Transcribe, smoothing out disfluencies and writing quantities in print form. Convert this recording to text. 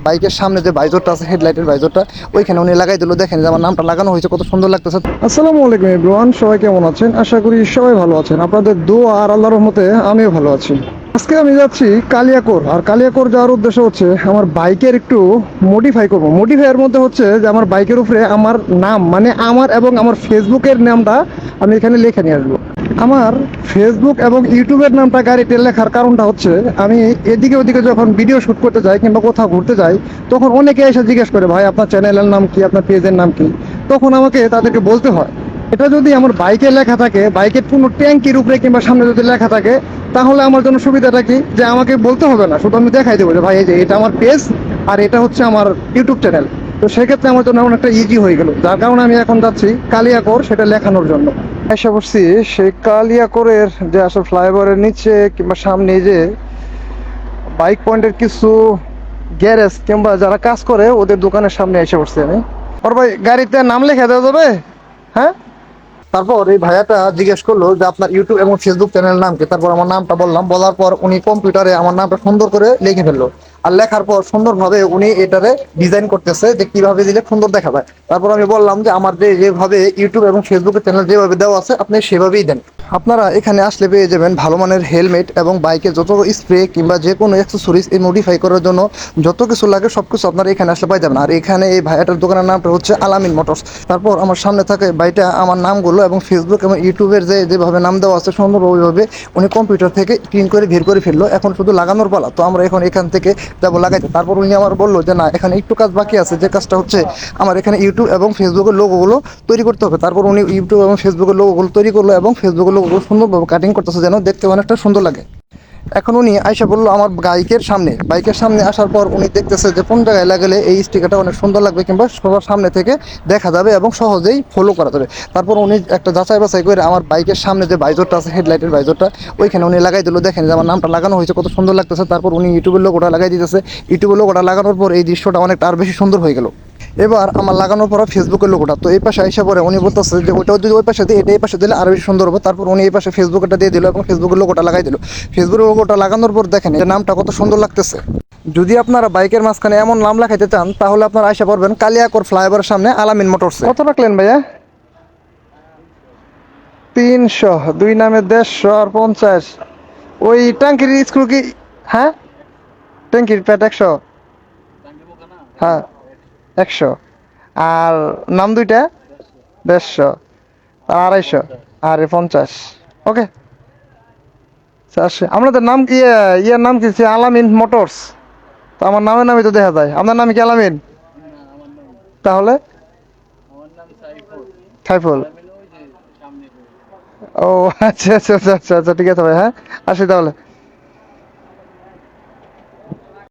বাইকের সামনে যে ভাইজরটা আছে, হেডলাইটের ভাইজরটা, ওইখানে উনি লাগাই দিল। দেখেন যে আমার নামটা লাগানো হয়েছে, কত সুন্দর লাগতেছে। আসসালামু আলাইকুম এভরিওয়ান, সবাই কেমন আছেন? আশা করি সবাই ভালো আছেন। আপনাদের দোয়া আর আল্লাহর রহমতে আমিও ভালো আছি। আজকে আমি যাচ্ছি কালিয়াকৈর। আর কালিয়াকৈর যাওয়ার উদ্দেশ্য হচ্ছে আমার বাইকের একটু মডিফাই করব। মডিফাইয়ের মধ্যে হচ্ছে যে আমার বাইকের উপরে আমার নাম, মানে আমার এবং আমার ফেসবুকের নামটা আমি এখানে লিখে নিয়ে আসবো। আমার ফেসবুক এবং ইউটিউবের নামটা গাড়িতে লেখার কারণটা হচ্ছে, আমি এদিকে ওদিকে যখন ভিডিও শ্যুট করতে যাই কিংবা কোথাও ঘুরতে যাই, তখন অনেকে এসে জিজ্ঞেস করে, ভাই আপনার চ্যানেলের নাম কি, আপনার পেজের নাম কি? তখন আমাকে তাদেরকে বলতে হয়। এটা যদি আমার বাইকে লেখা থাকে, বাইকের কোনো ট্যাঙ্কির উপরে কিংবা সামনে যদি লেখা থাকে, তাহলে আমার জন্য সুবিধাটা কি, যে আমাকে বলতে হবে না, শুধু আমি দেখাই দেবো যে ভাই এই যে এটা আমার পেজ আর এটা হচ্ছে আমার ইউটিউব চ্যানেল। তো সেক্ষেত্রে আমার জন্য অনেকটা ইজি হয়ে গেল, যার কারণে আমি এখন যাচ্ছি কালিয়াকৈর সেটা লেখানোর জন্য। এসে বসছি সেই কালিয়াকৈরের যে আসলে ফ্লাইওভারের নিচে কিংবা সামনে যে বাইক পয়েন্টের কিছু গ্যারেজ কিংবা যারা কাজ করে ওদের দোকানের সামনে এসে পড়ছি আমি। ওর ভাই গাড়িতে নাম লেখা দেওয়া যাবে? হ্যাঁ। তারপর এই ভাইয়াটা জিজ্ঞেস করলো যে আপনার ইউটিউব এবং ফেসবুক চ্যানেলের নাম কি। তারপর আমার নামটা বললাম, বলার পর উনি কম্পিউটারে আমার নামটা সুন্দর করে লিখে ফেললো। আর লেখার পর সুন্দরভাবে উনি এটারে ডিজাইন করতেছে যে কিভাবে দিলে সুন্দর দেখা যায়। তারপর আমি বললাম যে আমার যেভাবে ইউটিউব এবং ফেসবুকের চ্যানেল যেভাবে দেওয়া আছে আপনি সেভাবেই দেন। আপনারা এখানে আসলে পেয়ে যাবেন ভালো মানের হেলমেট এবং বাইকে যত স্প্রে কিংবা যে কোনো অ্যাক্সেসরিজ এই মডিফাই করার জন্য যত কিছু লাগে সব কিছু আপনারা এখানে আসলে পাই যাবেন। আর এখানে এই ভাইয়াটার দোকানের নামটা হচ্ছে আলামিন মোটরস। তারপর আমার সামনে থাকে ভাইটা আমার নামগুলো এবং ফেসবুক এবং ইউটিউবের যেভাবে নাম দেওয়া আছে সুন্দর ওইভাবে উনি কম্পিউটার থেকে প্রিন্ট করে বের করে ফেললো। এখন শুধু লাগানোর পালা। তো আমরা এখন এখান থেকে যাবো লাগাইতে। তারপর উনি আমার বললো যে না, এখানে একটু কাজ বাকি আছে, যে কাজটা হচ্ছে আমার এখানে ইউটিউব এবং ফেসবুকের লোগোগুলো তৈরি করতে হবে। তারপর উনি ইউটিউব এবং ফেসবুকের লোগোগুলো তৈরি করলো এবং ফেসবুকের লোগোগুলো সুন্দরভাবে কাটিং করতেছে যেন দেখতে অনেকটা সুন্দর লাগে। এখন উনি আয়সা বললো আমার বাইকের সামনে আসার পর উনি দেখতেছে যে কোন জায়গায় লাগালে এই স্টিকারটা অনেক সুন্দর লাগবে কিংবা সবার সামনে থেকে দেখা যাবে এবং সহজেই ফলো করা যাবে। তারপর উনি একটা যাচাই বাছাই করে আমার বাইকের সামনে যে ভাইজরটা আছে, হেডলাইটের ভাইজরটা, ওইখানে উনি লাগাই দিল। দেখেন যে আমার নামটা লাগানো হয়েছে, কত সুন্দর লাগতেছে। তারপর উনি ইউটিউবের লোগোটা লাগাই দিতেছে। ইউটিউবের লোগোটা লাগানোর পর এই দৃশ্যটা অনেকটা আর বেশি সুন্দর হয়ে গেল। এবার আমার লাগানোর পর ফেসবুকের লোগোটা, তো এই পাশে আইসা পরে উনি বলতেছে যে ওইটাও যদি ওই পাশে দিই, এটা এই পাশে দিলে আরো বেশি সুন্দর হবে। তারপর উনি এই পাশে ফেসবুকটা দিয়ে দিল এবং ফেসবুকের লোগোটা লাগাই দিল। ফেসবুকের লোগোটা লাগানোর পর দেখেন যে নামটা কত সুন্দর লাগতেছে। যদি আপনারা বাইকের মাঝখানে এমন নাম লেখাইতে চান তাহলে আপনারা আইসা পড়বেন কালিয়াকৈর ফ্লাইওভারের সামনে আলামিন মোটরস। কত রাখলেন ভাইয়া? 300, দুই নামে 150 আর 50। ওই ট্যাঙ্কির স্ক্রু কি? হ্যাঁ, ট্যাঙ্কির প্যাট 100। হ্যাঁ, 100। আর নাম দুইটা 150 আর 250 আর 50। ওকে। আপনাদের নাম কি? ইয়ার নাম কি? আলামিন মোটরস। তো আমার নামের নামই তো দেখা যায়। আপনার নাম কি আলামিন? তাহলে সাইফুল। ও আচ্ছা আচ্ছা আচ্ছা আচ্ছা আচ্ছা, ঠিক আছে ভাই। হ্যাঁ, আসি তাহলে।